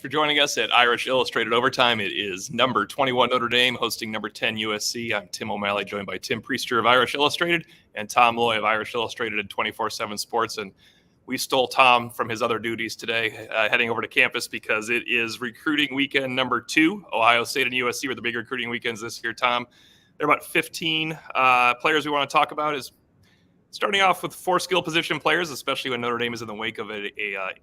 Thanks for joining us at Irish Illustrated Overtime. It is number 21 Notre Dame hosting number 10 USC. I'm Tim O'Malley, joined by Tim Priester of Irish Illustrated and Tom Loy of Irish Illustrated and 24/7 Sports. And we stole Tom from his other duties today, heading over to campus because it is recruiting weekend number 2. Ohio State and USC were the big recruiting weekends this year, Tom. There are about 15 players we want to talk about. Is starting off with 4 skill position players, especially when Notre Dame is in the wake of a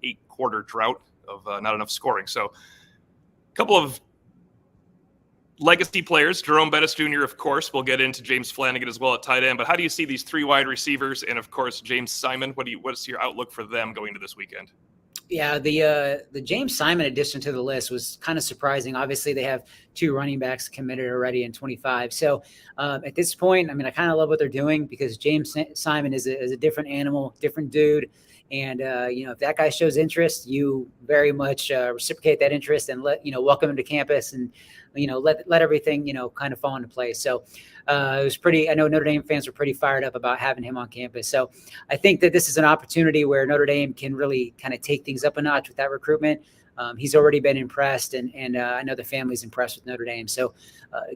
8-quarter drought of not enough scoring. So a couple of legacy players, Jerome Bettis Jr., of course. We'll get into James Flanigan as well at tight end. But how do you see these 3 wide receivers and, of course, James Simon? What's your outlook for them going into this weekend? Yeah, the James Simon addition to the list was kind of surprising. Obviously, they have 2 running backs committed already in 25. So at this point, I mean, I kind of love what they're doing because James Simon is a different animal, different dude. And, if that guy shows interest, you very much reciprocate that interest and welcome him to campus and, let everything, kind of fall into place. So it was I know Notre Dame fans were pretty fired up about having him on campus. So I think that this is an opportunity where Notre Dame can really kind of take things up a notch with that recruitment. He's already been impressed, and I know the family's impressed with Notre Dame. So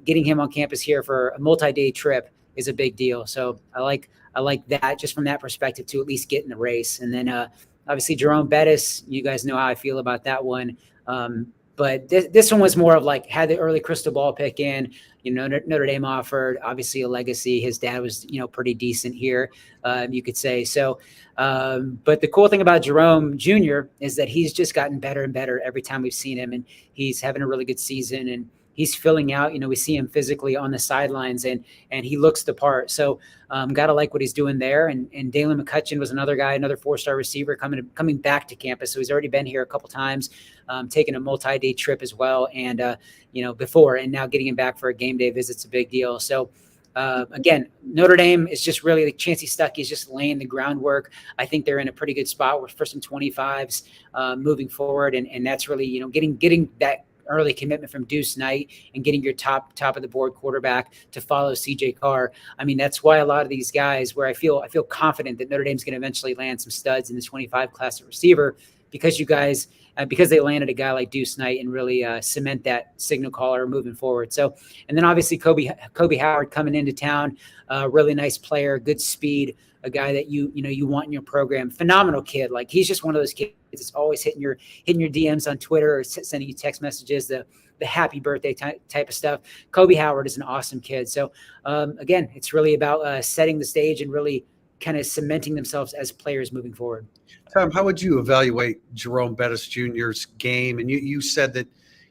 getting him on campus here for a multi-day trip is a big deal. So I like that just from that perspective to at least get in the race. And then obviously Jerome Bettis, you guys know how I feel about that one. But this one was more of like had the early crystal ball pick in, Notre Dame offered obviously a legacy. His dad was, pretty decent here, you could say. So, but the cool thing about Jerome Jr. is that he's just gotten better and better every time we've seen him, and he's having a really good season and he's filling out. We see him physically on the sidelines and he looks the part. So got to like what he's doing there. And Dalen McCutcheon was another guy, another 4-star receiver coming back to campus. So he's already been here a couple times, taking a multi-day trip as well. And, before, and now getting him back for a game day visit's a big deal. So again, Notre Dame is just really like Chancey Stuckey's just laying the groundwork. I think they're in a pretty good spot for some 25s moving forward. And that's really, getting that early commitment from Deuce Knight and getting your top of the board quarterback to follow CJ Carr. I mean, that's why a lot of these guys where I feel confident that Notre Dame's going to eventually land some studs in the 25 class at receiver because you guys, because they landed a guy like Deuce Knight and really cement that signal caller moving forward. So, and then obviously Kobe Howard coming into town, really nice player, good speed, a guy that you want in your program. Phenomenal kid. Like he's just one of those kids that's always hitting your DMs on Twitter or sending you text messages, the happy birthday type of stuff. Kobe Howard is an awesome kid. So again, it's really about setting the stage and really kind of cementing themselves as players moving forward. Tom, how would you evaluate Jerome Bettis Jr.'s game? And you said that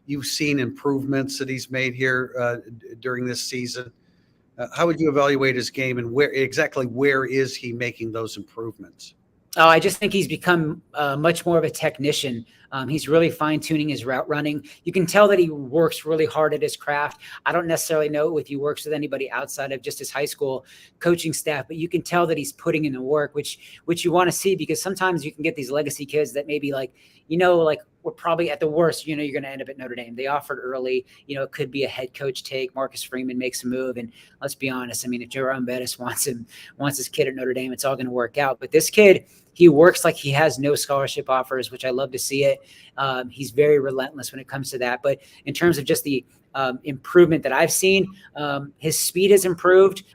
you've seen improvements that he's made here during this season. How would you evaluate his game, and where is he making those improvements? Oh, I just think he's become much more of a technician. He's really fine-tuning his route running. You can tell that he works really hard at his craft. I don't necessarily know if he works with anybody outside of just his high school coaching staff, but you can tell that he's putting in the work, which you want to see, because sometimes you can get these legacy kids that maybe we're probably at the worst, you're going to end up at Notre Dame. They offered early, it could be a head coach take. Marcus Freeman makes a move. And let's be honest. I mean, if Jerome Bettis wants his kid at Notre Dame, it's all going to work out. But this kid, he works like he has no scholarship offers, which I love to see it. He's very relentless when it comes to that. But in terms of just the improvement that I've seen, his speed has improved.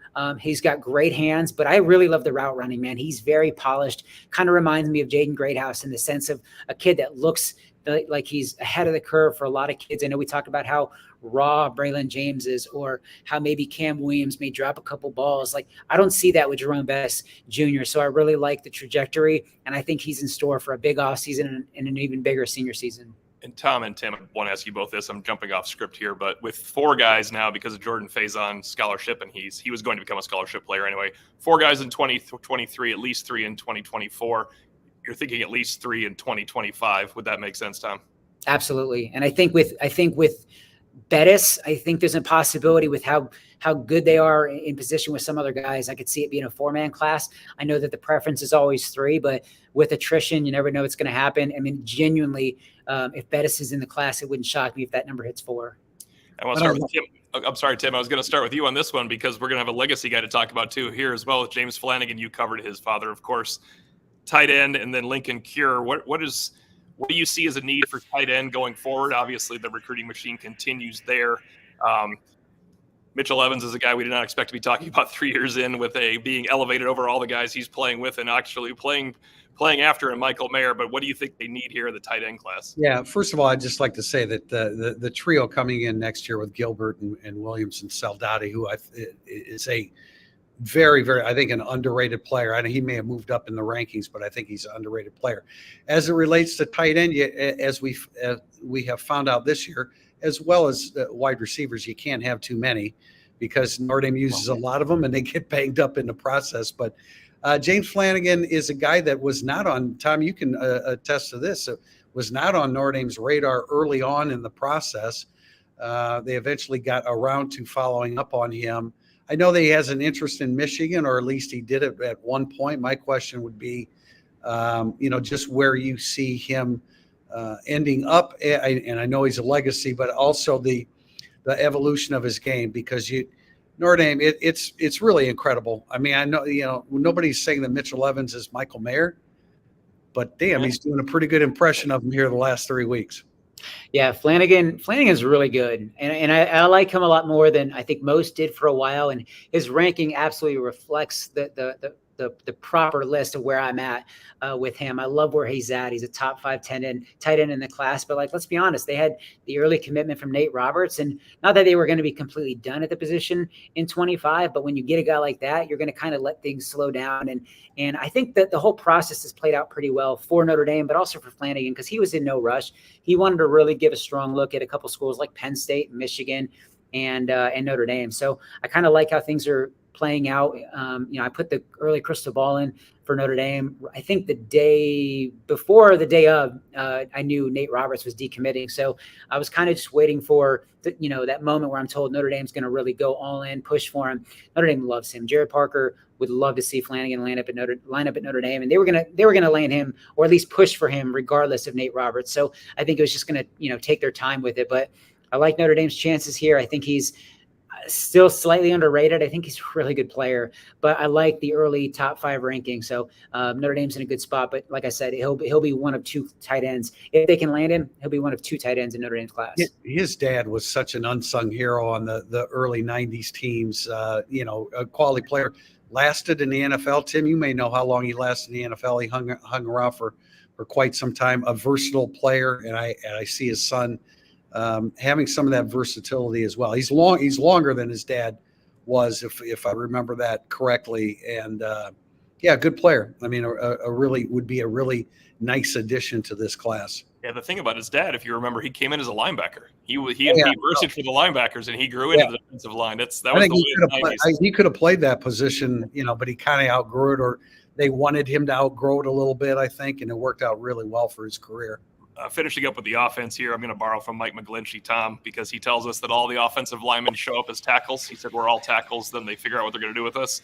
He's got great hands, but I really love the route running, man. He's very polished, kind of reminds me of Jaden Greathouse in the sense of a kid that looks like he's ahead of the curve for a lot of kids. I know we talked about how raw Braylon James is, or how maybe Cam Williams may drop a couple balls. Like, I don't see that with Jerome Bettis Jr. So I really like the trajectory, and I think he's in store for a big offseason and an even bigger senior season. And Tom and Tim, I want to ask you both this. I'm jumping off script here, but with 4 guys now because of Jordan Faison scholarship, and he was going to become a scholarship player anyway. 4 guys in 2023, at least 3 in 2024. You're thinking at least 3 in 2025. Would that make sense, Tom? Absolutely. And I think with Bettis, I think there's a possibility with how good they are in position with some other guys. I could see it being a 4-man class. I know that the preference is always 3, but with attrition, you never know what's going to happen. I mean, genuinely, if Bettis is in the class, it wouldn't shock me if that number hits 4. I want to start with Tim. I'm sorry, Tim. I was going to start with you on this one because we're going to have a legacy guy to talk about too here as well with James Flanigan. You covered his father, of course, tight end, and then Lincoln Cure. What is What do you see as a need for tight end going forward? Obviously, the recruiting machine continues there. Mitchell Evans is a guy we did not expect to be talking about 3 years in, with being elevated over all the guys he's playing with and actually playing after him, Michael Mayer. But what do you think they need here in the tight end class? Yeah, first of all, I'd just like to say that the trio coming in next year with Gilbert and Williams and Saldati, who is a very, very, I think, an underrated player. I know he may have moved up in the rankings, but I think he's an underrated player. As it relates to tight end, as we have found out this year, as well as wide receivers, you can't have too many because Notre Dame uses a lot of them and they get banged up in the process. But James Flanigan is a guy that was not on, Tom, you can attest to this, was not on Notre Dame's radar early on in the process. They eventually got around to following up on him. I know that he has an interest in Michigan, or at least he did it at one point. My question would be, just where you see him ending up, and I know he's a legacy, but also the evolution of his game, because Notre Dame, it's really incredible. I mean, I know, nobody's saying that Mitchell Evans is Michael Mayer, but damn, he's doing a pretty good impression of him here the last 3 weeks. Yeah, Flanigan's really good, and I like him a lot more than I think most did for a while, and his ranking absolutely reflects the proper list of where I'm at with him. I love where he's at. He's a top 5 tight end in the class. But let's be honest, they had the early commitment from Nate Roberts, and not that they were going to be completely done at the position in 25, but when you get a guy like that, you're going to kind of let things slow down. And I think that the whole process has played out pretty well for Notre Dame, but also for Flanigan, because he was in no rush. He wanted to really give a strong look at a couple schools like Penn State, Michigan, and Notre Dame. So I kind of like how things are playing out. I put the early crystal ball in for Notre Dame. I think the day before the day of, I knew Nate Roberts was decommitting. So I was kind of just waiting for that moment where I'm told Notre Dame's going to really go all in, push for him. Notre Dame loves him. Jared Parker would love to see Flanigan line up at Notre Dame, and they were gonna land him, or at least push for him, regardless of Nate Roberts. So I think it was just gonna take their time with it. But I like Notre Dame's chances here. I think he's still slightly underrated. I think he's a really good player, but I like the early top 5 ranking. So Notre Dame's in a good spot. But like I said, he'll be one of 2 tight ends. If they can land him, he'll be one of 2 tight ends in Notre Dame's class. His dad was such an unsung hero on the early 90s teams, a quality player. Lasted in the NFL. Tim, you may know how long he lasted in the NFL. He hung around for quite some time. A versatile player, and I see his son having some of that versatility as well. He's longer than his dad was, if I remember that correctly. And good player. I mean, would be a really nice addition to this class. Yeah, the thing about his dad, if you remember, he came in as a linebacker. He versed for the linebackers, and he grew into the defensive line. He could have played that position, but he kind of outgrew it, or they wanted him to outgrow it a little bit, I think, and it worked out really well for his career. Finishing up with the offense here, I'm going to borrow from Mike McGlinchey, Tom, because he tells us that all the offensive linemen show up as tackles. He said we're all tackles, then they figure out what they're going to do with us.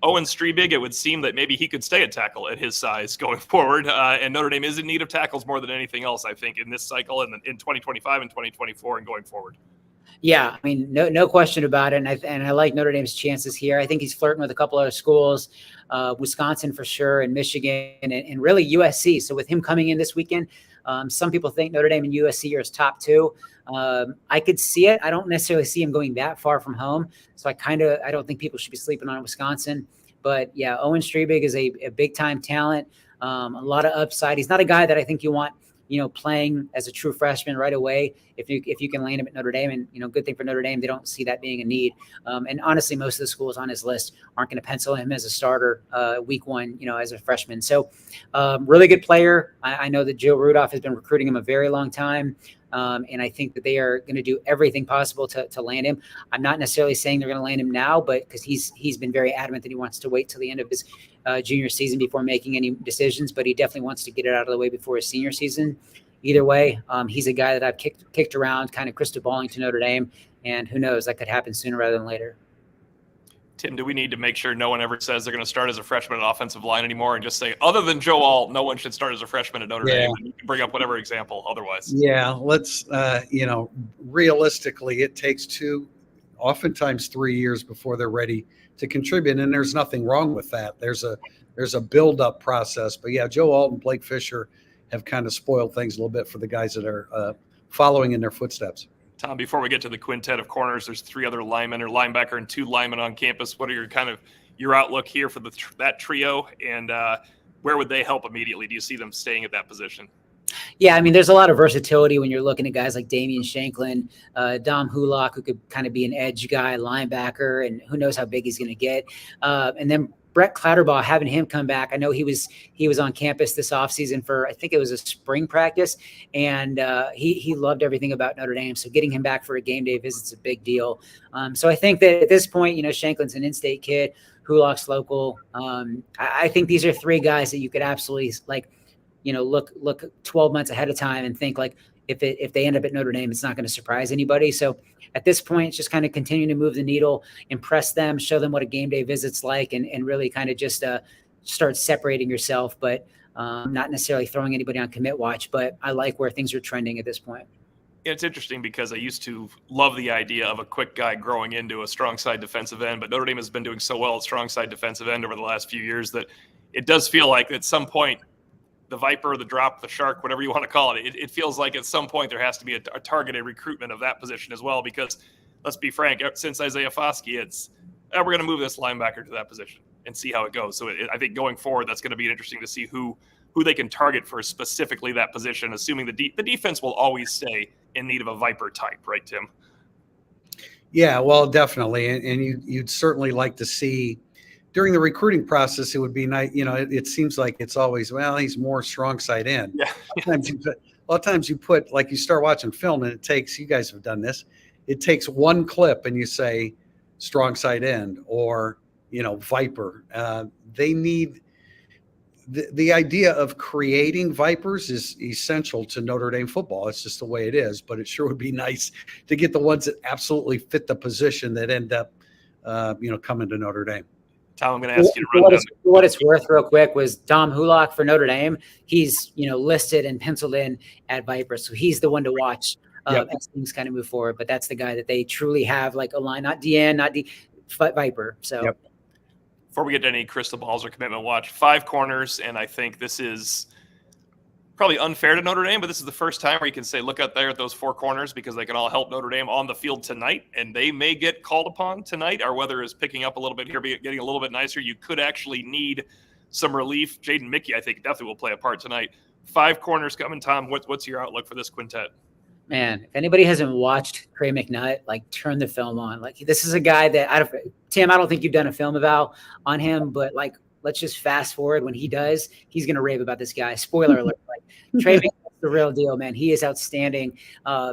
Owen Strebig, it would seem that maybe he could stay at tackle at his size going forward. And Notre Dame is in need of tackles more than anything else, I think, in this cycle and in 2025 and 2024 and going forward. Yeah, I mean, no question about it. And I like Notre Dame's chances here. I think he's flirting with a couple other schools, Wisconsin for sure, and Michigan, and really USC. So with him coming in this weekend, some people think Notre Dame and USC are his top 2. I could see it. I don't necessarily see him going that far from home. So I don't think people should be sleeping on Wisconsin. But yeah, Owen Strebig is a big time talent, a lot of upside. He's not a guy that I think you want, playing as a true freshman right away. If you can land him at Notre Dame, and good thing for Notre Dame, they don't see that being a need. And honestly, most of the schools on his list aren't going to pencil him as a starter week 1, as a freshman. So really good player. I know that Joe Rudolph has been recruiting him a very long time. And I think that they are going to do everything possible to land him. I'm not necessarily saying they're going to land him now, but because he's been very adamant that he wants to wait till the end of his junior season before making any decisions, but he definitely wants to get it out of the way before his senior season. Either way, he's a guy that I've kicked around, kind of crystal balling to Notre Dame, and who knows, that could happen sooner rather than later. Tim, do we need to make sure no one ever says they're going to start as a freshman at offensive line anymore, and just say, other than Joe Alt, no one should start as a freshman at Notre Dame? And you can bring up whatever example otherwise. Yeah, let's, realistically, it takes 2, oftentimes 3 years before they're ready to contribute, and there's nothing wrong with that. There's a build-up process. But yeah, Joe Alt and Blake Fisher have kind of spoiled things a little bit for the guys that are following in their footsteps. Tom, before we get to the quintet of corners, there's 3 other linemen or linebacker and 2 linemen on campus. What are your outlook here for that trio, and where would they help immediately? Do you see them staying at that position? Yeah, I mean, there's a lot of versatility when you're looking at guys like Damian Shanklin, Dom Hulock, who could kind of be an edge guy, linebacker, and who knows how big he's going to get. And then Brett Clatterbaugh, having him come back. I know he was on campus this offseason for, I think it was a spring practice, and he loved everything about Notre Dame. So getting him back for a game day visit's a big deal. So I think that at this point, Shanklin's an in-state kid, Hulock's local. I think these are 3 guys that you could absolutely look 12 months ahead of time and think like if they end up at Notre Dame, it's not going to surprise anybody. So at this point, it's just kind of continuing to move the needle, impress them, show them what a game day visit's like, and really kind of just start separating yourself, but not necessarily throwing anybody on commit watch. But I like where things are trending at this point. It's interesting because I used to love the idea of a quick guy growing into a strong side defensive end, but Notre Dame has been doing so well at strong side defensive end over the last few years that it does feel like at some point the Viper, the drop, the shark, whatever you want to call it, it feels like at some point there has to be a targeted recruitment of that position as well, because let's be frank, since Isaiah Foskey, it's we're going to move this linebacker to that position and see how it goes. So I think going forward, that's going to be interesting to see who they can target for specifically that position, assuming the defense will always stay in need of a Viper type, right, Tim? Yeah, well, definitely. And you'd certainly like to see during the recruiting process, it would be nice. It seems like it's always, well, he's more strong side in. Yeah. A lot of times you put, like you start watching film and it takes, you guys have done this, it takes one clip and you say strong side end or, Viper. They need the idea of creating Vipers is essential to Notre Dame football. It's just the way it is, but it sure would be nice to get the ones that absolutely fit the position that end up, coming to Notre Dame. Tom, I'm going to ask you to run down. What it's worth real quick was Dom Hulock for Notre Dame. He's, listed and penciled in at Viper. So he's the one to watch as things kind of move forward. But that's the guy that they truly have like a line, not DN, not Viper. So before we get to any crystal balls or commitment watch, 5 corners. And I think this is probably unfair to Notre Dame, but this is the first time where you can say, look out there at those 4 corners because they can all help Notre Dame on the field tonight, and they may get called upon tonight. Our weather is picking up a little bit here, getting a little bit nicer. You could actually need some relief. Jaden Mickey, I think, definitely will play a part tonight. 5 corners coming. Tom, what's your outlook for this quintet? Man, if anybody hasn't watched Trey McNutt, like turn the film on. Like this is a guy that Tim, I don't think you've done a film eval on him, but like let's just fast forward. When he does, he's going to rave about this guy. Spoiler alert. Like, Trey McNutt's the real deal, man. He is outstanding.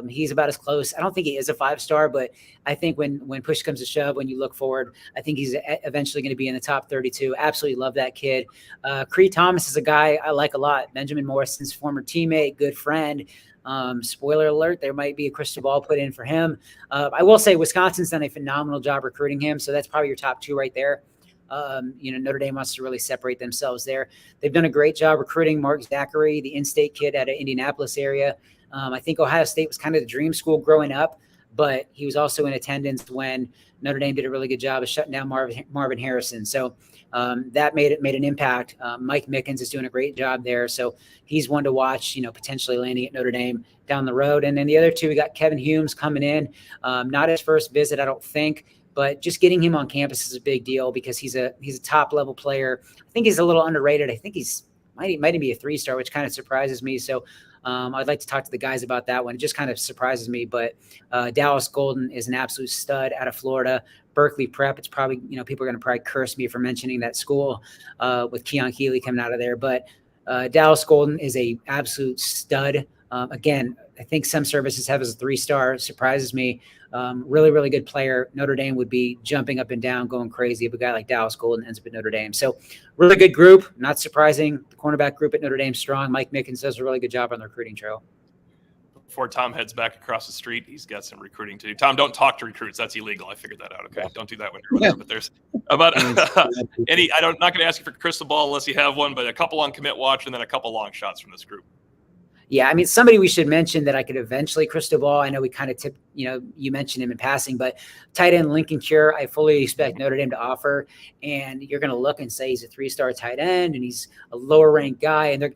He's about as close. I don't think he is a 5-star, but I think when push comes to shove, when you look forward, I think he's eventually going to be in the top 32. Absolutely love that kid. Cree Thomas is a guy I like a lot. Benjamin Morrison's former teammate, good friend. Spoiler alert, there might be a crystal ball put in for him. I will say Wisconsin's done a phenomenal job recruiting him, so that's probably your top 2 right there. Notre Dame wants to really separate themselves there. They've done a great job recruiting Mark Zachary, the in-state kid out of Indianapolis area. I think Ohio State was kind of the dream school growing up, but he was also in attendance when Notre Dame did a really good job of shutting down Marvin Harrison. So that made an impact. Mike Mickens is doing a great job there. So he's one to watch, potentially landing at Notre Dame down the road. And then the other 2, we got Kevin Humes coming in. Not his first visit, I don't think, but just getting him on campus is a big deal because he's a top level player. I think he's a little underrated. I think might even be a 3-star, which kind of surprises me. So I'd like to talk to the guys about that one. It just kind of surprises me, but Dallas Golden is an absolute stud out of Florida. Berkeley Prep, it's probably, people are going to probably curse me for mentioning that school with Keon Keeley coming out of there. But Dallas Golden is a absolute stud. Again, I think some services have as a 3-star. Surprises me. Really, really good player. Notre Dame would be jumping up and down, going crazy if a guy like Dallas Golden ends up at Notre Dame. So really good group. Not surprising. The cornerback group at Notre Dame strong. Mike Mickens does a really good job on the recruiting trail. Before Tom heads back across the street, he's got some recruiting to do. Tom, don't talk to recruits. That's illegal. I figured that out. Okay, don't do that when you're with them. But there's about I'm not going to ask you for crystal ball unless you have one, but a couple on commit watch and then a couple long shots from this group. Yeah, I mean, somebody we should mention that I could eventually crystal ball. I know we kind of you mentioned him in passing, but tight end Lincoln Cure, I fully expect Notre Dame to offer. And you're going to look and say he's a 3-star tight end and he's a lower ranked guy. And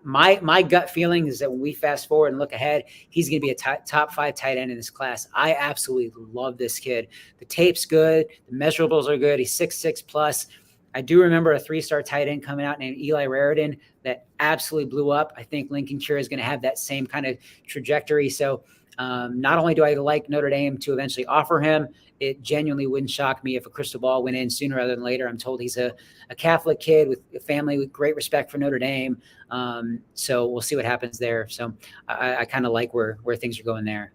My gut feeling is that when we fast forward and look ahead, he's going to be a top 5 tight end in this class. I absolutely love this kid. The tape's good. The measurables are good. He's 6'6 plus. I do remember a 3-star tight end coming out named Eli Raridan that absolutely blew up. I think Lincoln Cure is going to have that same kind of trajectory. So not only do I like Notre Dame to eventually offer him, it genuinely wouldn't shock me if a crystal ball went in sooner rather than later. I'm told he's a Catholic kid with a family with great respect for Notre Dame. So we'll see what happens there. So I kind of like where things are going there.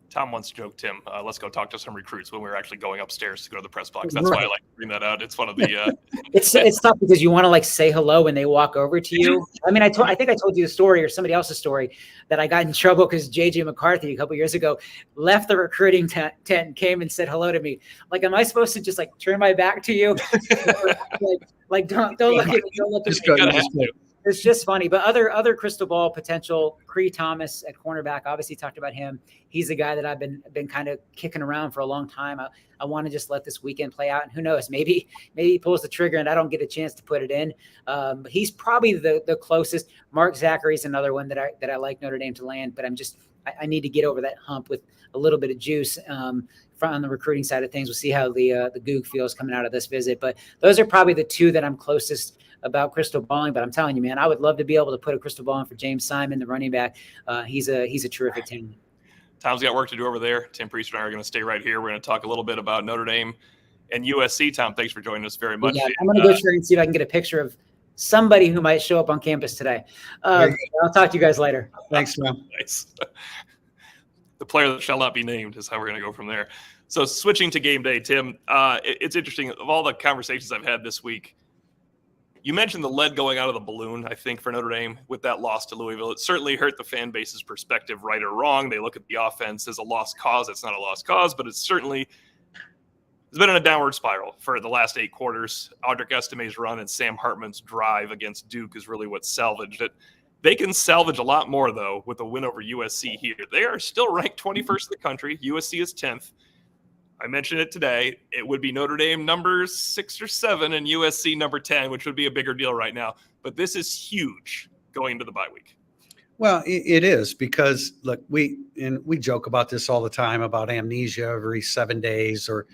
Tom once joked, Tim, let's go talk to some recruits when we were actually going upstairs to go to the press box. That's why I like to bring that out. It's one of the it's tough because you want to like say hello when they walk over to you. I mean, I think I told you the story or somebody else's story that I got in trouble because JJ McCarthy a couple years ago left the recruiting tent and came and said hello to me. Like, am I supposed to just like turn my back to you? like don't look at me. Don't look at me. It's just funny. But other crystal ball potential, Cree Thomas at cornerback, obviously talked about him. He's the guy that I've been kind of kicking around for a long time. I want to just let this weekend play out. And who knows, maybe he pulls the trigger and I don't get a chance to put it in. But he's probably the closest. Mark Zachary's another one that I like Notre Dame to land, but I need to get over that hump with a little bit of juice on the recruiting side of things. We'll see how the Goog feels coming out of this visit. But those are probably the two that I'm closest about crystal balling. But I'm telling you, man, I would love to be able to put a crystal ball in for James Simon, the running back. He's a terrific team. Tom's got work to do over there. Tim Priester and I are going to stay right here. We're going to talk a little bit about Notre Dame and USC. Tom, thanks for joining us very much. Yeah, I'm going to go try and see if I can get a picture of somebody who might show up on campus today. I'll talk to you guys later. Thanks, man. Nice. The player that shall not be named is how we're going to go from there. So switching to game day, Tim, it's interesting. Of all the conversations I've had this week, you mentioned the lead going out of the balloon, I think, for Notre Dame with that loss to Louisville. It certainly hurt the fan base's perspective, right or wrong. They look at the offense as a lost cause. It's not a lost cause, but it's certainly has been in a downward spiral for the last 8 quarters. Audric Estime's run and Sam Hartman's drive against Duke is really what salvaged it. They can salvage a lot more, though, with a win over USC here. They are still ranked 21st in the country. USC is 10th. I mentioned it today. It would be Notre Dame number 6 or 7 and USC number 10, which would be a bigger deal right now. But this is huge going into the bye week. Well, it is because, look, we joke about this all the time about amnesia every 7 days or,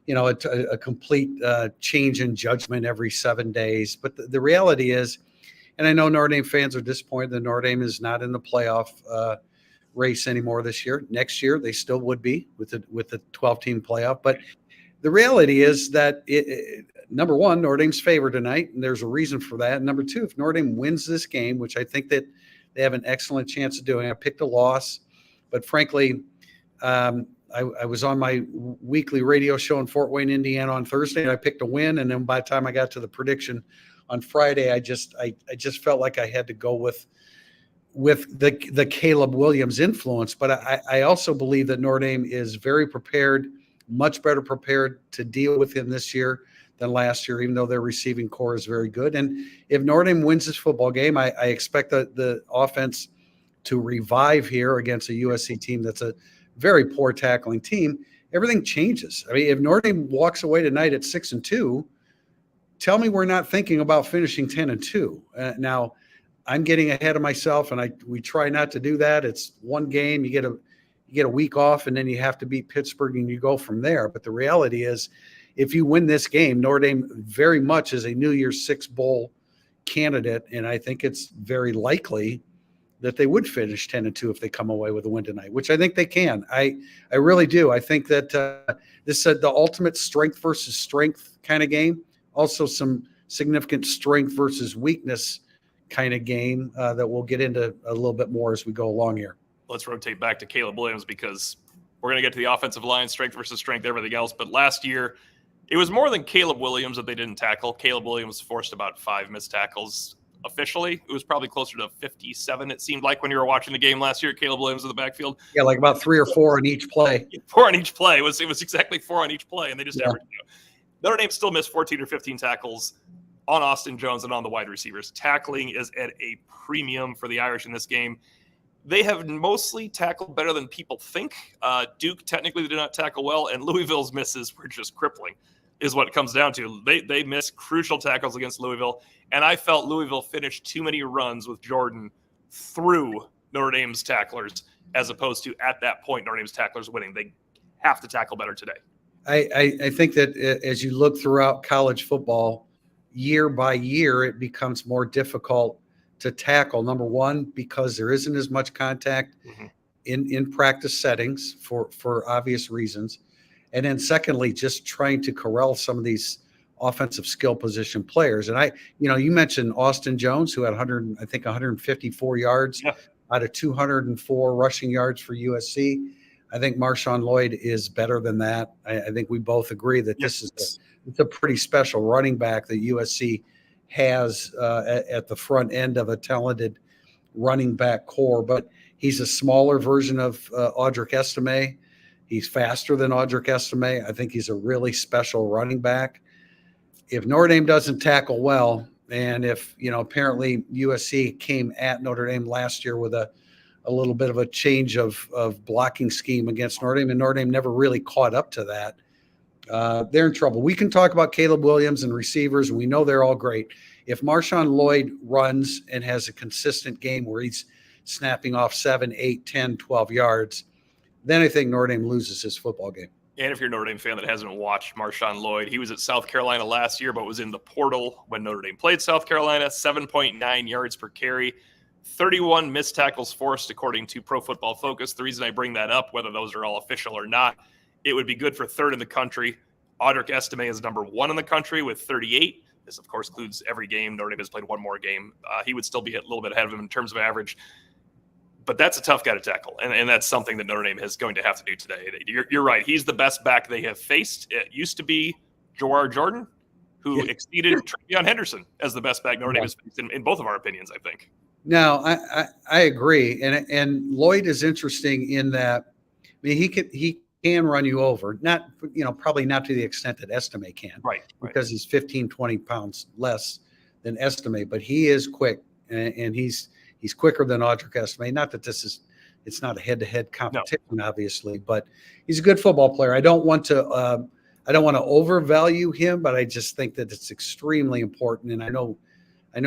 a complete change in judgment every 7 days. But the reality is, and I know Notre Dame fans are disappointed that Notre Dame is not in the playoff race anymore this year. Next year, they still would be with the 12-team playoff. But the reality is that, number one, Notre Dame's favored tonight, and there's a reason for that. And number two, if Notre Dame wins this game, which I think that they have an excellent chance of doing, I picked a loss. But frankly, I was on my weekly radio show in Fort Wayne, Indiana on Thursday, and I picked a win. And then by the time I got to the prediction on Friday, I just felt like I had to go with the Caleb Williams influence. But I also believe that Notre Dame is very prepared, much better prepared to deal with him this year than last year, even though their receiving core is very good. And if Notre Dame wins this football game, I expect the offense to revive here against a USC team that's a very poor tackling team. Everything changes. I mean, if Notre Dame walks away tonight at 6-2, tell me we're not thinking about finishing 10-2. Now, I'm getting ahead of myself, and we try not to do that. It's one game. You get a week off, and then you have to beat Pittsburgh, and you go from there. But the reality is, if you win this game, Notre Dame very much is a New Year's Six bowl candidate, and I think it's very likely that they would finish 10-2 if they come away with a win tonight, which I think they can. I really do. I think that this is the ultimate strength versus strength kind of game. Also, some significant strength versus weakness kind of game that we'll get into a little bit more as we go along here. Let's rotate back to Caleb Williams because we're going to get to the offensive line, strength versus strength, everything else. But last year, it was more than Caleb Williams that they didn't tackle. Caleb Williams forced about 5 missed tackles. Officially, it was probably closer to 57, it seemed like, when you were watching the game last year. Caleb Williams in the backfield. Yeah, like about 3 or 4 on each play. 4 on each play. It was exactly 4 on each play, and they just averaged it. Notre Dame still missed 14 or 15 tackles on Austin Jones and on the wide receivers. Tackling is at a premium for the Irish in this game. They have mostly tackled better than people think. Duke technically did not tackle well, and Louisville's misses were just crippling. is what it comes down to. They missed crucial tackles against Louisville, and I felt Louisville finished too many runs with Jordan through Notre Dame's tacklers, as opposed to at that point Notre Dame's tacklers winning. They have to tackle better today. I think that as you look throughout college football, year by year, it becomes more difficult to tackle. Number one, because there isn't as much contact in practice settings for obvious reasons. And then secondly, just trying to corral some of these offensive skill position players. And you mentioned Austin Jones, who had 154 yards out of 204 rushing yards for USC. I think Marshawn Lloyd is better than that. I think we both agree that this is it's a pretty special running back that USC has at the front end of a talented running back core. But he's a smaller version of Audric Estime. He's faster than Audric Estime. I think he's a really special running back. If Notre Dame doesn't tackle well, and if, apparently USC came at Notre Dame last year with a little bit of a change of blocking scheme against Notre Dame, and Notre Dame never really caught up to that, they're in trouble. We can talk about Caleb Williams and receivers, and we know they're all great. If Marshawn Lloyd runs and has a consistent game where he's snapping off 7, 8, 10, 12 yards, then I think Notre Dame loses his football game. And if you're a Notre Dame fan that hasn't watched Marshawn Lloyd, he was at South Carolina last year, but was in the portal when Notre Dame played South Carolina, 7.9 yards per carry, 31 missed tackles forced, according to Pro Football Focus. The reason I bring that up, whether those are all official or not, it would be good for third in the country. Audric Estime is number 1 in the country with 38. This, of course, includes every game. Notre Dame has played one more game. He would still be a little bit ahead of him in terms of average. But that's a tough guy to tackle, and that's something that Notre Dame is going to have to do today. You're right. He's the best back they have faced. It used to be Jawar Jordan, who exceeded Trevion Henderson as the best back Notre Dame has faced in both of our opinions, I think. No, I agree, and Lloyd is interesting in that. I mean, he can run you over, not probably not to the extent that Estime can, right? Because he's 15, 20 pounds less than Estime, but he is quick, and he's quicker than Audric Estime. Not that it's not a head-to-head competition, obviously, but he's a good football player. I don't want to overvalue him, but I just think that it's extremely important, and I know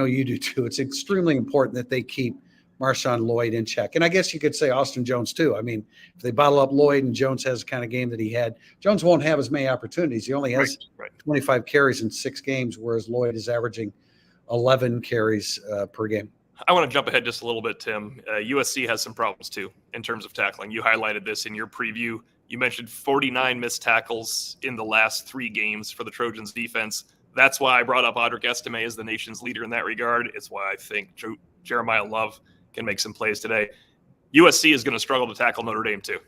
you do too. It's extremely important that they keep Marshawn Lloyd in check. And I guess you could say Austin Jones too. I mean, if they bottle up Lloyd and Jones has the kind of game that he had, Jones won't have as many opportunities. He only has 25 carries in 6 games, whereas Lloyd is averaging 11 carries per game. I want to jump ahead just a little bit, Tim. USC has some problems too in terms of tackling. You highlighted this in your preview. You mentioned 49 missed tackles in the last 3 games for the Trojans defense. That's why I brought up Audric Estime as the nation's leader in that regard. It's why I think Jeremiah Love can make some plays today. USC is going to struggle to tackle Notre Dame too.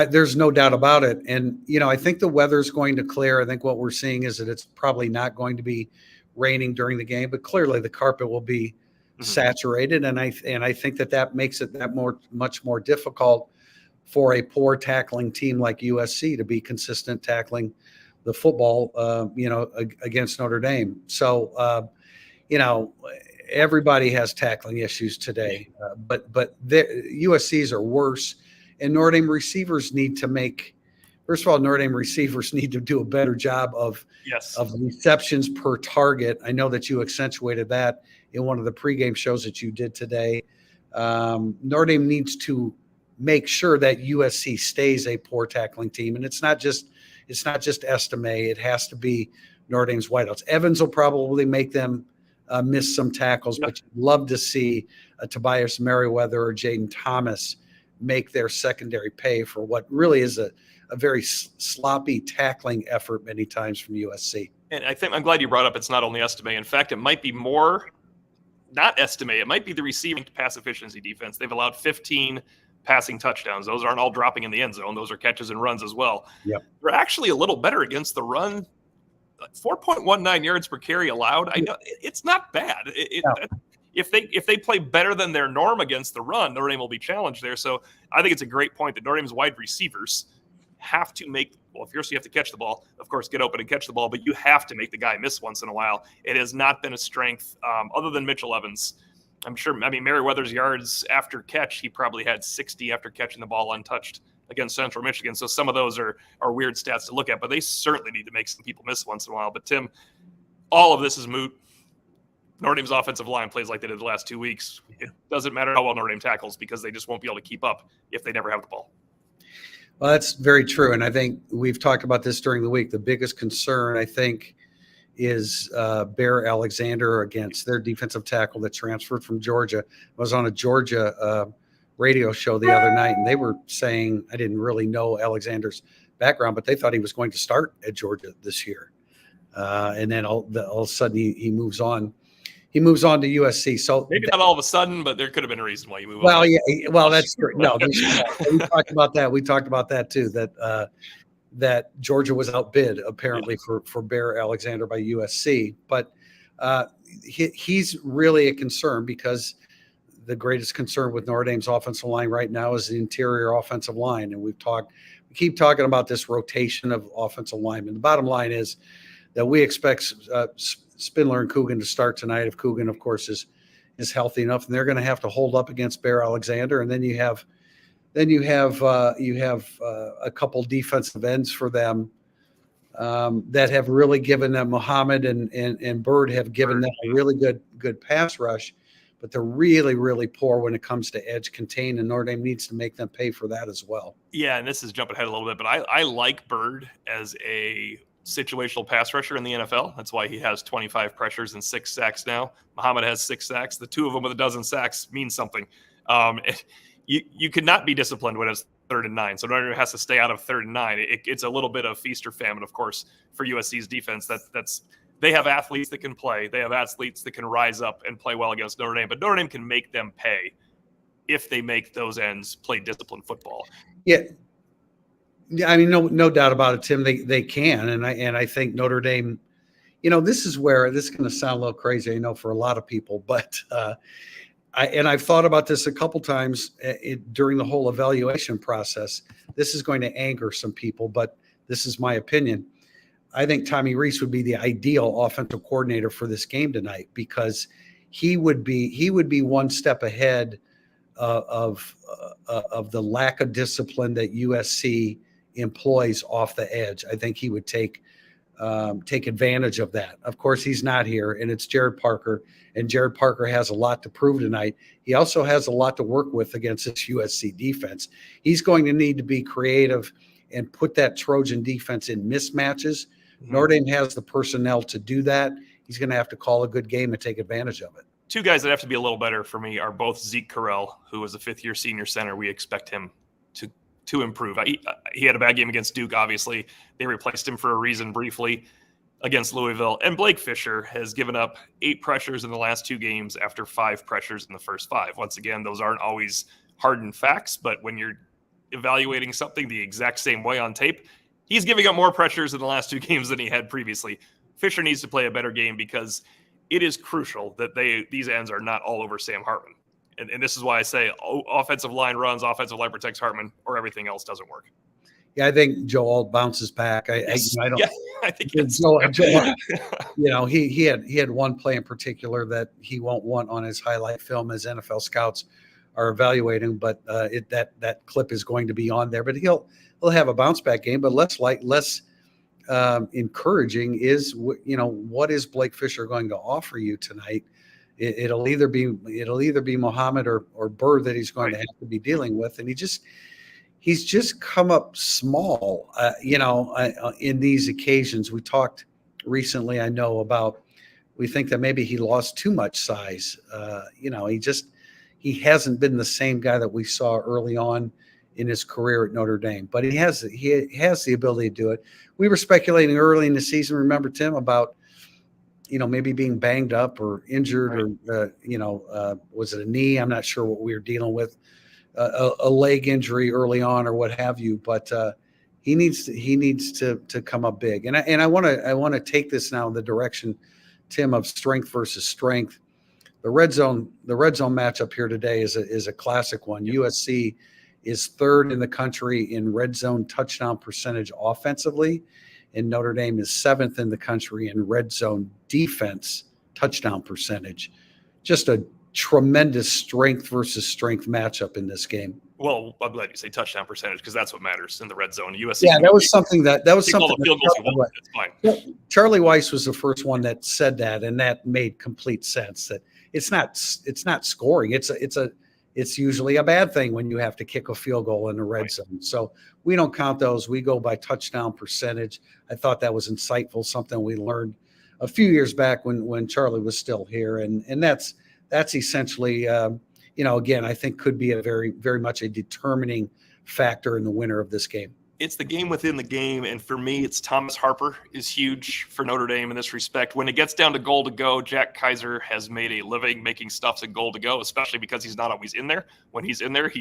There's no doubt about it. And, I think the weather's going to clear. I think what we're seeing is that it's probably not going to be raining during the game, but clearly the carpet will be saturated. And I think that makes it much more difficult for a poor tackling team like USC to be consistent tackling the football, against Notre Dame. So, everybody has tackling issues today, but USC's are worse. And Notre Dame receivers need to do a better job of receptions per target. I know that you accentuated that in one of the pregame shows that you did today. Notre Dame needs to make sure that USC stays a poor tackling team, and it's not just Estime. It has to be Notre Dame's wideouts. Evans will probably make them miss some tackles, but you'd love to see Tobias Merriweather or Jaden Thomas make their secondary pay for what really is a very sloppy tackling effort many times from USC. And I think I'm glad you brought up it's not only Estime. In fact, it might be more not Estime. It might be the receiving pass efficiency defense. They've allowed 15 passing touchdowns. Those aren't all dropping in the end zone. Those are catches and runs as well. Yep. They're actually a little better against the run. 4.19 yards per carry allowed. I know it's not bad. If they play better than their norm against the run, Notre Dame will be challenged there. So I think it's a great point that Notre Dame's wide receivers have to make, first you have to catch the ball, of course, get open and catch the ball, but you have to make the guy miss once in a while. It has not been a strength other than Mitchell Evans. Merriweather's yards after catch, he probably had 60 after catching the ball untouched against Central Michigan. So some of those are weird stats to look at, but they certainly need to make some people miss once in a while. But Tim, all of this is moot. Notre Dame's offensive line plays like they did the last 2 weeks. It doesn't matter how well Notre Dame tackles because they just won't be able to keep up if they never have the ball. Well, that's very true. And I think we've talked about this during the week. The biggest concern, I think, is Bear Alexander against their defensive tackle that transferred from Georgia. I was on a Georgia radio show the other night, and they were saying, I didn't really know Alexander's background, but they thought he was going to start at Georgia this year. And then all of a sudden he moves on. He moves on to USC. So maybe not all of a sudden, but there could have been a reason why you moved on. Well, yeah, well, that's true. No, we talked about that. We talked about that too. That Georgia was outbid apparently for Bear Alexander by USC, but he's really a concern because the greatest concern with Notre Dame's offensive line right now is the interior offensive line, and we keep talking about this rotation of offensive linemen. The bottom line is that we expect Spindler and Coogan to start tonight if Coogan, of course, is healthy enough, and they're going to have to hold up against Bear Alexander, and then you have a couple defensive ends for them that have really given them Muhammad and Bird have given them a really good pass rush, but they're really, really poor when it comes to edge contain, and Notre Dame needs to make them pay for that as well. Yeah, and this is jumping ahead a little bit, but I like Bird as a situational pass rusher in the NFL. That's why he has 25 pressures and 6 sacks now. Muhammad has 6 sacks. The two of them with a dozen sacks means something. You could not be disciplined when it's 3rd and 9. So Notre Dame has to stay out of 3rd and 9. It's a little bit of feast or famine, of course, for USC's defense. They have athletes that can play. They have athletes that can rise up and play well against Notre Dame. But Notre Dame can make them pay if they make those ends play disciplined football. Yeah. Yeah, I mean, no doubt about it, Tim. They can, and I think Notre Dame. This is where this is going to sound a little crazy, I know, for a lot of people, but I've thought about this a couple times during the whole evaluation process. This is going to anger some people, but this is my opinion. I think Tommy Rees would be the ideal offensive coordinator for this game tonight because he would be one step ahead of the lack of discipline that USC employs off the edge. I think he would take advantage of that. Of course, he's not here, and it's Jared Parker, and Jared Parker has a lot to prove tonight. He also has a lot to work with against this USC defense. He's going to need to be creative and put that Trojan defense in mismatches. Mm-hmm. Notre Dame has the personnel to do that. He's going to have to call a good game and take advantage of it. Two guys that have to be a little better for me are both Zeke Correll, who was a 5th-year senior center. We expect him to improve. He had a bad game against Duke, obviously. They replaced him for a reason briefly against Louisville. And Blake Fisher has given up 8 pressures in the last 2 games after 5 pressures in the first 5. Once again, those aren't always hardened facts, but when you're evaluating something the exact same way on tape, he's giving up more pressures in the last 2 games than he had previously. Fisher needs to play a better game because it is crucial that these ends are not all over Sam Hartman. And this is why I say offensive line runs, offensive line protects Hartman, or everything else doesn't work. Yeah, I think Joe Alt bounces back. I think Joe, he had one play in particular that he won't want on his highlight film as NFL scouts are evaluating, but that clip is going to be on there. But he'll have a bounce back game. But less encouraging is what is Blake Fisher going to offer you tonight? It'll either be Muhammad or Bird that he's going to have to be dealing with, and he's just come up small, in these occasions. We talked recently, I know, about we think that maybe he lost too much size. He hasn't been the same guy that we saw early on in his career at Notre Dame, but he has the ability to do it. We were speculating early in the season, remember, Tim, about maybe being banged up or injured, or was it a knee? I'm not sure what we were dealing with, a leg injury early on or what have you. But he needs to come up big. And I want to take this now in the direction, Tim, of strength versus strength. The red zone matchup here today is a classic one. USC is 3rd in the country in red zone touchdown percentage offensively, and Notre Dame is 7th in the country in red zone defense touchdown percentage. Just a tremendous strength versus strength matchup in this game. Well, I'm glad you say touchdown percentage because that's what matters in the red zone. USC. Yeah, that was something that was all something. the field goals you want. It's fine. Yeah, Charlie Weiss was the first one that said that, and that made complete sense. That it's not scoring. It's usually a bad thing when you have to kick a field goal in the red zone. So we don't count those. We go by touchdown percentage. I thought that was insightful, something we learned a few years back when Charlie was still here, and that's essentially. Again, I think could be a very, very much a determining factor in the winner of this game. It's the game within the game, and for me, it's Thomas Harper is huge for Notre Dame in this respect. When it gets down to goal to go, Jack Kaiser has made a living making stuffs at goal to go, especially because he's not always in there. When he's in there,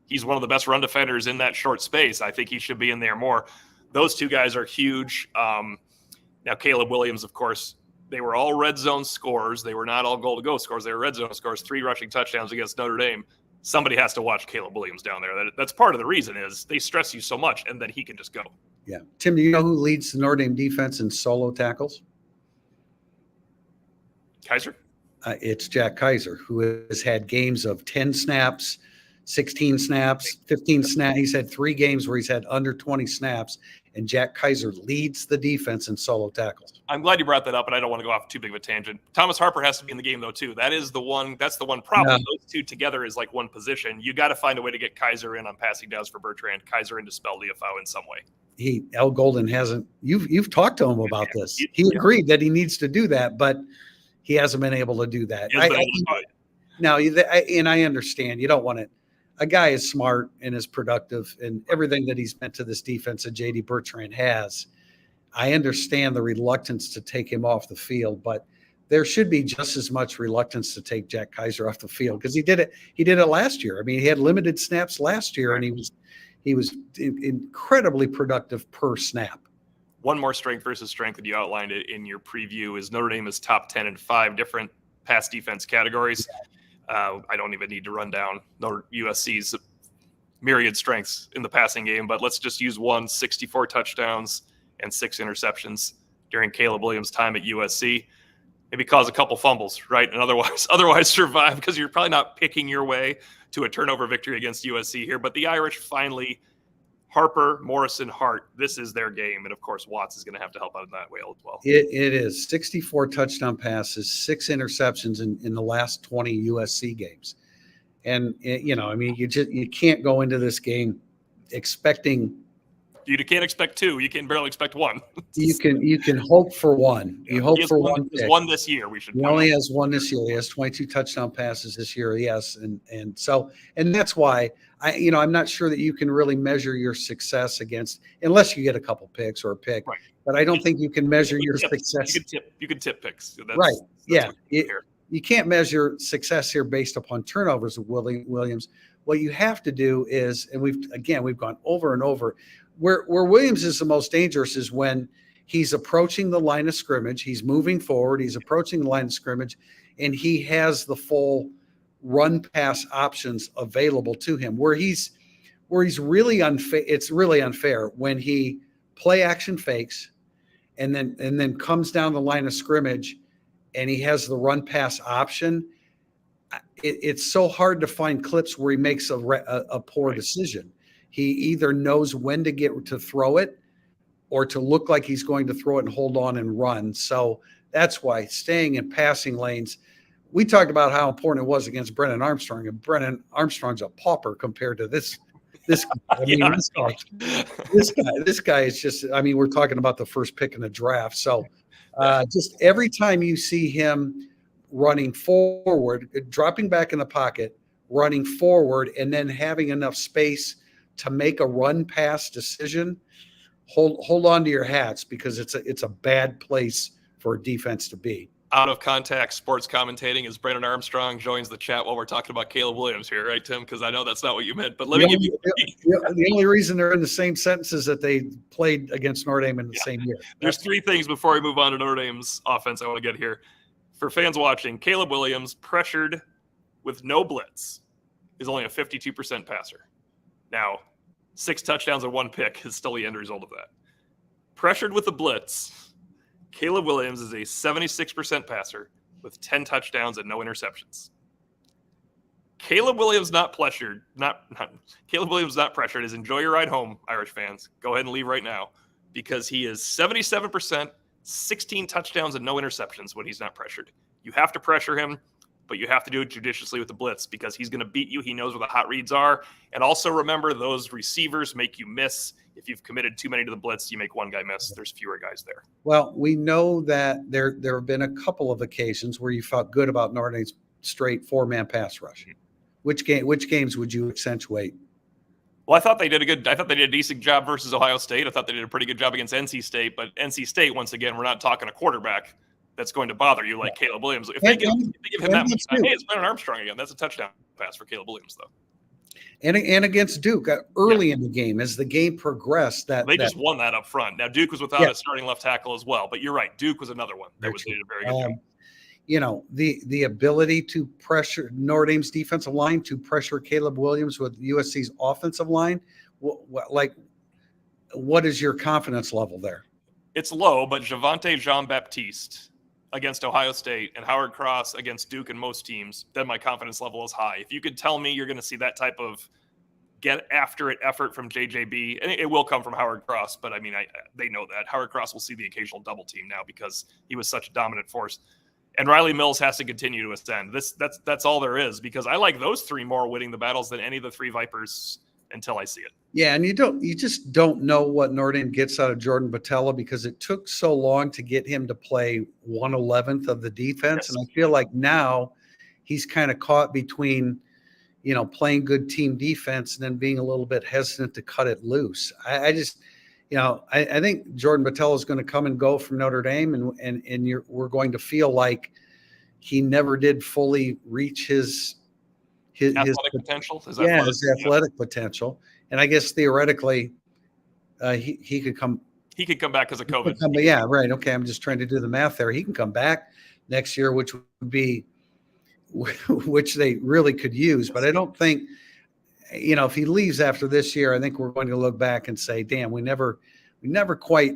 he's one of the best run defenders in that short space. I think he should be in there more. Those two guys are huge. Now, Caleb Williams, of course, they were all red zone scorers. They were not all goal to go scores. They were red zone scores, 3 rushing touchdowns against Notre Dame. Somebody has to watch Caleb Williams down there. That's part of the reason is they stress you so much, and then he can just go. Yeah. Tim, do you know who leads the Notre Dame defense in solo tackles? Kaiser? It's Jack Kaiser, who has had games of 10 snaps, 16 snaps, 15 snaps. He's had 3 games where he's had under 20 snaps, and Jack Kaiser leads the defense in solo tackles. I'm glad you brought that up, and I don't want to go off too big of a tangent. Thomas Harper has to be in the game, though, too. That's the one problem. Those two together is like one position. You got to find a way to get Kaiser in on passing downs for Bertrand, Kaiser into spell DFO in some way. L. Golden hasn't. You've talked to him about this. He agreed that he needs to do that, but he hasn't been able to do that. I understand. You don't want it. A guy is smart and is productive, and everything that he's meant to this defense that J.D. Bertrand has. I understand the reluctance to take him off the field, but there should be just as much reluctance to take Jack Kaiser off the field because he did it. He did it last year. I mean, he had limited snaps last year, and he was incredibly productive per snap. One more strength versus strength that you outlined it in your preview is Notre Dame is top 10 in 5 different pass defense categories. I don't even need to run down USC's myriad strengths in the passing game, but let's just use 64 touchdowns and 6 interceptions during Caleb Williams' time at USC. Maybe cause a couple fumbles, right? And otherwise survive because you're probably not picking your way to a turnover victory against USC here. But the Irish finally, Harper, Morrison, Hart, this is their game. And, of course, Watts is going to have to help out in that way as well. It is 64 touchdown passes, 6 interceptions in the last 20 USC games. And, you can't go into this game expecting – you can't expect 2. You can barely expect 1. You can hope for 1. You hope for 1. He has 1 this year. He only has 1 this year. He has 22 touchdown passes this year. Yes, and that's why I'm not sure that you can really measure your success against unless you get a couple picks or a pick. Right. But I don't think you can measure your success. You can tip picks. That's you can't measure success here based upon turnovers of Williams. What you have to do is, and we've gone over and over. Where Williams is the most dangerous is when he's approaching the line of scrimmage, he's moving forward, he's approaching the line of scrimmage, and he has the full run pass options available to him. Where he's really unfair, it's really unfair when he play action fakes and then comes down the line of scrimmage and he has the run pass option. It's so hard to find clips where he makes a poor decision. He either knows when to get to throw it or to look like he's going to throw it and hold on and run. So that's why staying in passing lanes, we talked about how important it was against Brennan Armstrong, and Brennan Armstrong's a pauper compared to this guy. This guy is just, we're talking about the first pick in the draft. So just every time you see him running forward, dropping back in the pocket, running forward, and then having enough space to make a run pass decision, hold on to your hats because it's a bad place for a defense to be. Out of contact sports commentating as Brennan Armstrong joins the chat while we're talking about Caleb Williams here, right, Tim? Because I know that's not what you meant, but let me give you the only reason they're in the same sentence is that they played against Notre Dame in the same year. There's 3 things before we move on to Notre Dame's offense I want to get here. For fans watching, Caleb Williams, pressured with no blitz, is only a 52% passer. Now, 6 touchdowns and 1 pick is still the end result of that. Pressured with the blitz, Caleb Williams is a 76% passer with 10 touchdowns and no interceptions. Caleb Williams not pressured. Caleb Williams not pressured is enjoy your ride home, Irish fans. Go ahead and leave right now because he is 77%, 16 touchdowns and no interceptions when he's not pressured. You have to pressure him, but you have to do it judiciously with the blitz because he's going to beat you. He knows where the hot reads are. And also remember, those receivers make you miss. If you've committed too many to the blitz, you make one guy miss. There's fewer guys there. Well, we know that there have been a couple of occasions where you felt good about Notre Dame's straight four-man pass rush. Which games would you accentuate? Well, I thought they did a decent job versus Ohio State. I thought they did a pretty good job against NC State. But NC State, once again, we're not talking a quarterback that's going to bother you like Caleb Williams. If they give him that much time, hey, it's Brennan Armstrong again. That's a touchdown pass for Caleb Williams, though. And against Duke early in the game, as the game progressed, they just won that up front. Now Duke was without a starting left tackle as well, but you're right. Duke was another one that did a very good job. You know, the ability to pressure Notre Dame's defensive line, to pressure Caleb Williams with USC's offensive line. What is your confidence level there? It's low, but Javonte Jean-Baptiste against Ohio State and Howard Cross against Duke and most teams, then my confidence level is high. If you could tell me you're going to see that type of get after it effort from JJB, and it will come from Howard Cross, but I mean, they know that. Howard Cross will see the occasional double team now because he was such a dominant force. And Riley Mills has to continue to ascend. That's all there is, because I like those three more winning the battles than any of the three Vipers until I see it. Yeah, and you just don't know what Notre Dame gets out of Jordan Botelho because it took so long to get him to play 1/11th of the defense. Yes. And I feel like now he's kind of caught between, you know, playing good team defense and then being a little bit hesitant to cut it loose. I just, you know, I think Jordan Botelho is going to come and go from Notre Dame, and we're going to feel like he never did fully reach his athletic potential. His athletic potential. And I guess theoretically, he could come. He could come back because of COVID. Yeah, right. Okay, I'm just trying to do the math there. He can come back next year, which they really could use. But I don't think, you know, if he leaves after this year, I think we're going to look back and say, damn, we never quite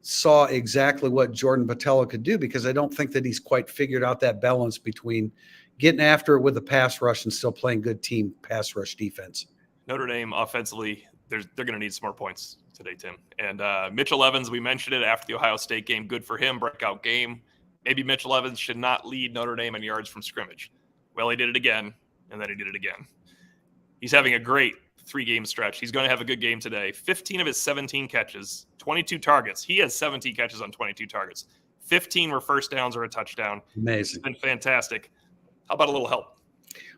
saw exactly what Jordan Botelho could do, because I don't think that he's quite figured out that balance between getting after it with the pass rush and still playing good team pass rush defense. Notre Dame offensively, they're going to need some more points today, Tim. And Mitchell Evans, we mentioned it after the Ohio State game. Good for him, breakout game. Maybe Mitchell Evans should not lead Notre Dame in yards from scrimmage. Well, he did it again, and then he did it again. He's having a great 3-game stretch. He's going to have a good game today. 15 of his 17 catches, 22 targets. He has 17 catches on 22 targets. 15 were first downs or a touchdown. Amazing. It's been fantastic. How about a little help?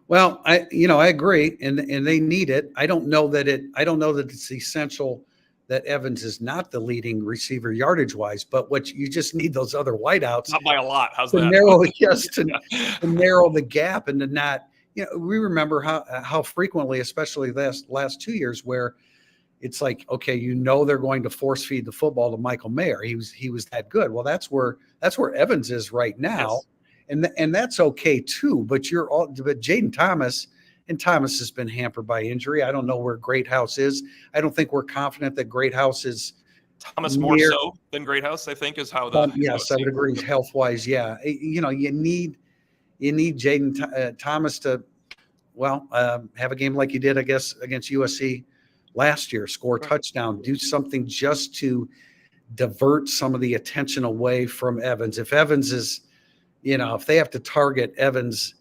Well, I agree, and they need it. I don't know that it's essential that Evans is not the leading receiver yardage wise, but you just need those other wideouts. Not by a lot. How's to that? To narrow the gap and to not. You know, we remember how frequently, especially last 2 years, where it's like, okay, you know, they're going to force feed the football to Michael Mayer. He was that good. Well, that's where Evans is right now. Yes. And that's okay too, but Jaden Thomas has been hampered by injury. I don't know where Greathouse is. I don't think we're confident that Greathouse is Thomas more so than Greathouse, I think, is how the yes, I would agree health wise. Yeah. You know, you need Jaden Thomas to have a game like you did, I guess, against USC last year, score a touchdown, do something just to divert some of the attention away from Evans. If Evans is, you know, if they have to target Evans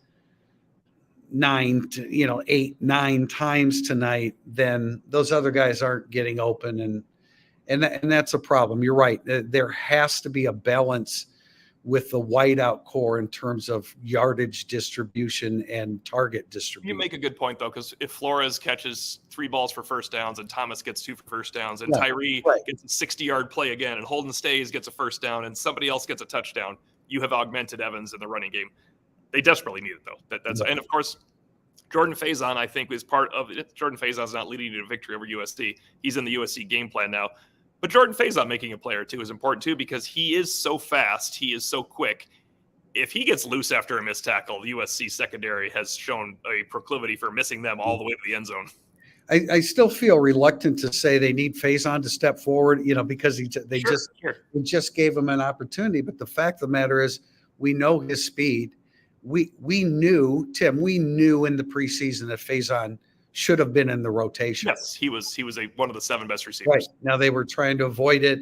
8, 9 times tonight, then those other guys aren't getting open, and that's a problem. You're right. There has to be a balance with the whiteout core in terms of yardage distribution and target distribution. You make a good point, though, because if Flores catches 3 balls for first downs and Thomas gets 2 for first downs and Tyree gets a 60-yard play again and Holden Stays gets a first down and somebody else gets a touchdown, you have augmented Evans in the running game. They desperately need it, though. And, of course, Jordan Faison, I think, is part of it. Jordan Faison is not leading to a victory over USC. He's in the USC game plan now. But Jordan Faison making a play or two is important, too, because he is so fast. He is so quick. If he gets loose after a missed tackle, the USC secondary has shown a proclivity for missing them all the way to the end zone. I still feel reluctant to say they need Faison to step forward, you know, because they just gave him an opportunity. But the fact of the matter is, we know his speed. we knew, Tim, we knew in the preseason that Faison should have been in the rotation. Yes, he was one of the 7 best receivers. Right. Now they were trying to avoid it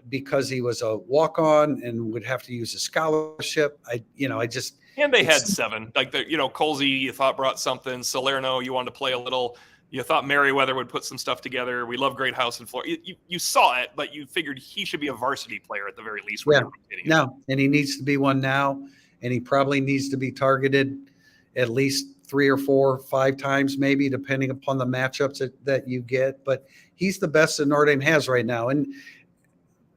because he was a walk-on and would have to use a scholarship. And they had 7. Like, Colsey, you thought brought something. Salerno, you wanted to play a little. You thought Merriweather would put some stuff together. We love Greathouse and Florida. You saw it, but you figured he should be a varsity player at the very least. Yeah. No, and he needs to be one now, and he probably needs to be targeted at least 3 or 4 or 5 times, maybe, depending upon the matchups that you get. But he's the best that Notre Dame has right now. And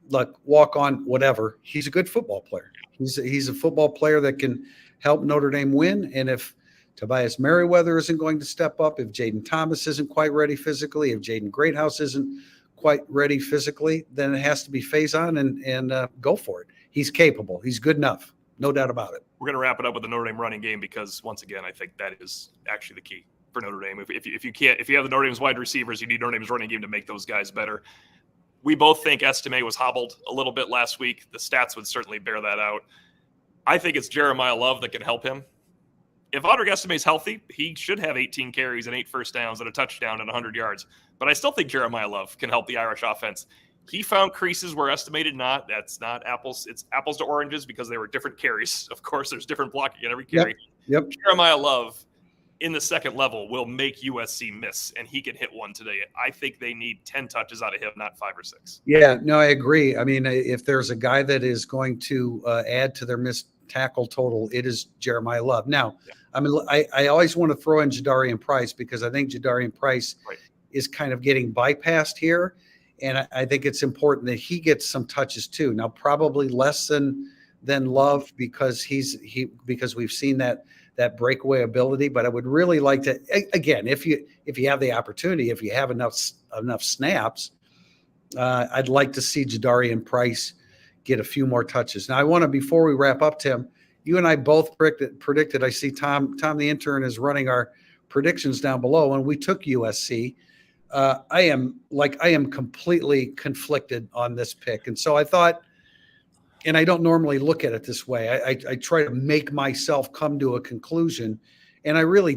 look, walk on, whatever. He's a good football player. He's a football player that can help Notre Dame win. And if Tobias Merriweather isn't going to step up, if Jaden Thomas isn't quite ready physically, if Jaden Greathouse isn't quite ready physically, then it has to be Faison and go for it. He's capable. He's good enough. No doubt about it. We're going to wrap it up with the Notre Dame running game because, once again, I think that is actually the key for Notre Dame. If you have the Notre Dame's wide receivers, you need Notre Dame's running game to make those guys better. We both think Estime was hobbled a little bit last week. The stats would certainly bear that out. I think it's Jeremiah Love that can help him. If Audric Estime is healthy, he should have 18 carries and 8 first downs and a touchdown and 100 yards. But I still think Jeremiah Love can help the Irish offense. He found creases where Estime did not. That's not apples. It's apples to oranges because they were different carries. Of course, there's different blocking in every carry. Yep. Jeremiah Love in the second level will make USC miss, and he can hit one today. I think they need 10 touches out of him, not 5 or 6. Yeah, no, I agree. I mean, if there's a guy that is going to add to their missed tackle total, it is Jeremiah Love. Now, I mean, I always want to throw in Jadarian Price because I think Jadarian Price is kind of getting bypassed here. And I think it's important that he gets some touches too. Now, probably less than Love because because we've seen that breakaway ability. But I would really like to, again, if you have the opportunity, if you have enough snaps, I'd like to see Jadarian Price get a few more touches. Now, I want to, before we wrap up, Tim, you and I both predicted. I see Tom the intern is running our predictions down below, and we took USC. I am completely conflicted on this pick. And so I thought, and I don't normally look at it this way. I try to make myself come to a conclusion, and I really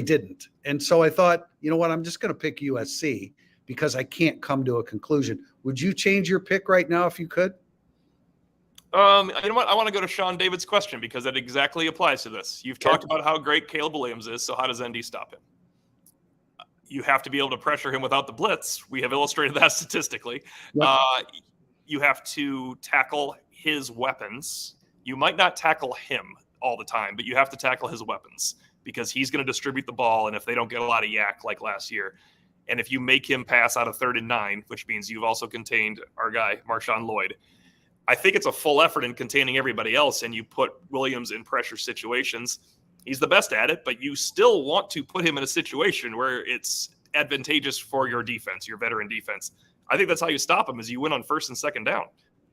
didn't. And so I thought, you know what, I'm just going to pick USC because I can't come to a conclusion. Would you change your pick right now if you could? You know what? I want to go to Sean David's question because that exactly applies to this. You've talked about how great Caleb Williams is, so how does ND stop him? You have to be able to pressure him without the blitz. We have illustrated that statistically. Yep. You have to tackle his weapons. You might not tackle him all the time, but you have to tackle his weapons because he's going to distribute the ball, and if they don't get a lot of yak like last year, and if you make him pass out of 3rd and 9, which means you've also contained our guy, Marshawn Lloyd, I think it's a full effort in containing everybody else, and you put Williams in pressure situations. He's the best at it, but you still want to put him in a situation where it's advantageous for your defense, your veteran defense. I think that's how you stop him is you win on 1st and 2nd down.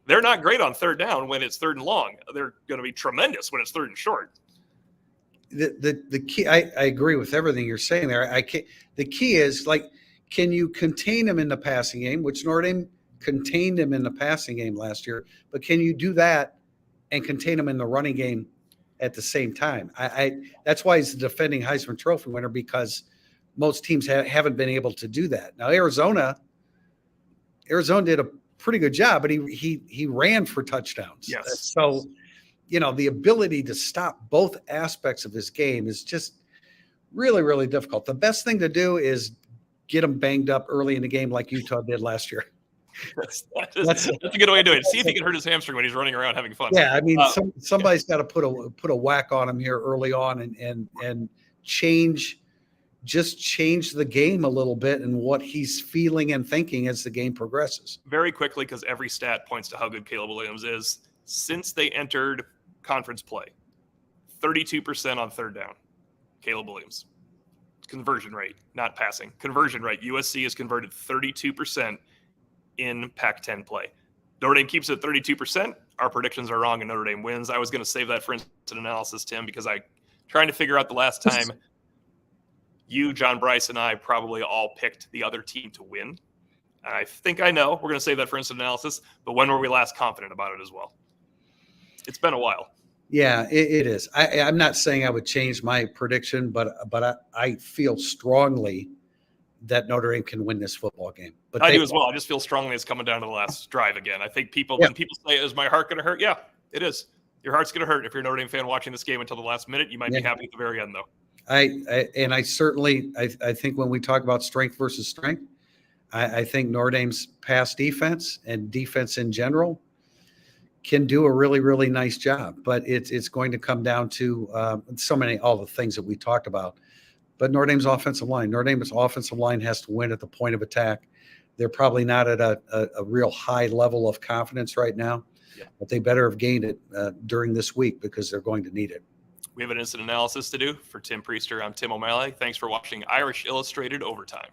They're not great on 3rd down when it's 3rd and long. They're going to be tremendous when it's 3rd and short. The key, I agree with everything you're saying there. The key is, like, can you contain him in the passing game, which Notre Dame contained him in the passing game last year, but can you do that and contain him in the running game at the same time? That's why he's the defending Heisman Trophy winner, because most teams haven't been able to do that. Now, Arizona did a pretty good job, but he ran for touchdowns. Yes. So, the ability to stop both aspects of his game is just really, really difficult. The best thing to do is get him banged up early in the game like Utah did last year. That's a good way to do it. See if he can hurt his hamstring when he's running around having fun. Yeah, I mean, somebody's got to put a whack on him here early on and change the game a little bit and what he's feeling and thinking as the game progresses. Very quickly, because every stat points to how good Caleb Williams is. Since they entered conference play, 32% on 3rd down, Caleb Williams. Conversion rate, not passing. Conversion rate. USC has converted 32% in Pac-10 play. Notre Dame keeps it at 32%. Our predictions are wrong and Notre Dame wins. I was going to save that for instant analysis, Tim, because I trying to figure out the last time you, John Bryce, and I probably all picked the other team to win. I think I know. We're going to save that for instant analysis. But when were we last confident about it as well? It's been a while. Yeah, it is. I'm not saying I would change my prediction, but I feel strongly that Notre Dame can win this football game. But I they, do as well. I just feel strongly it's coming down to the last drive again. I think Yeah. when people say, "Is my heart going to hurt?" Yeah, it is. Your heart's going to hurt if you're a Notre Dame fan watching this game until the last minute. You might be Yeah. happy at the very end, though. I certainly think when we talk about strength versus strength, I think Notre Dame's pass defense and defense in general can do a really, really nice job. But it's going to come down to all the things that we talked about. But Notre Dame's offensive line. Notre Dame's offensive line has to win at the point of attack. They're probably not at a real high level of confidence right now, but they better have gained it during this week because they're going to need it. We have an instant analysis to do. For Tim Priester, I'm Tim O'Malley. Thanks for watching Irish Illustrated Overtime.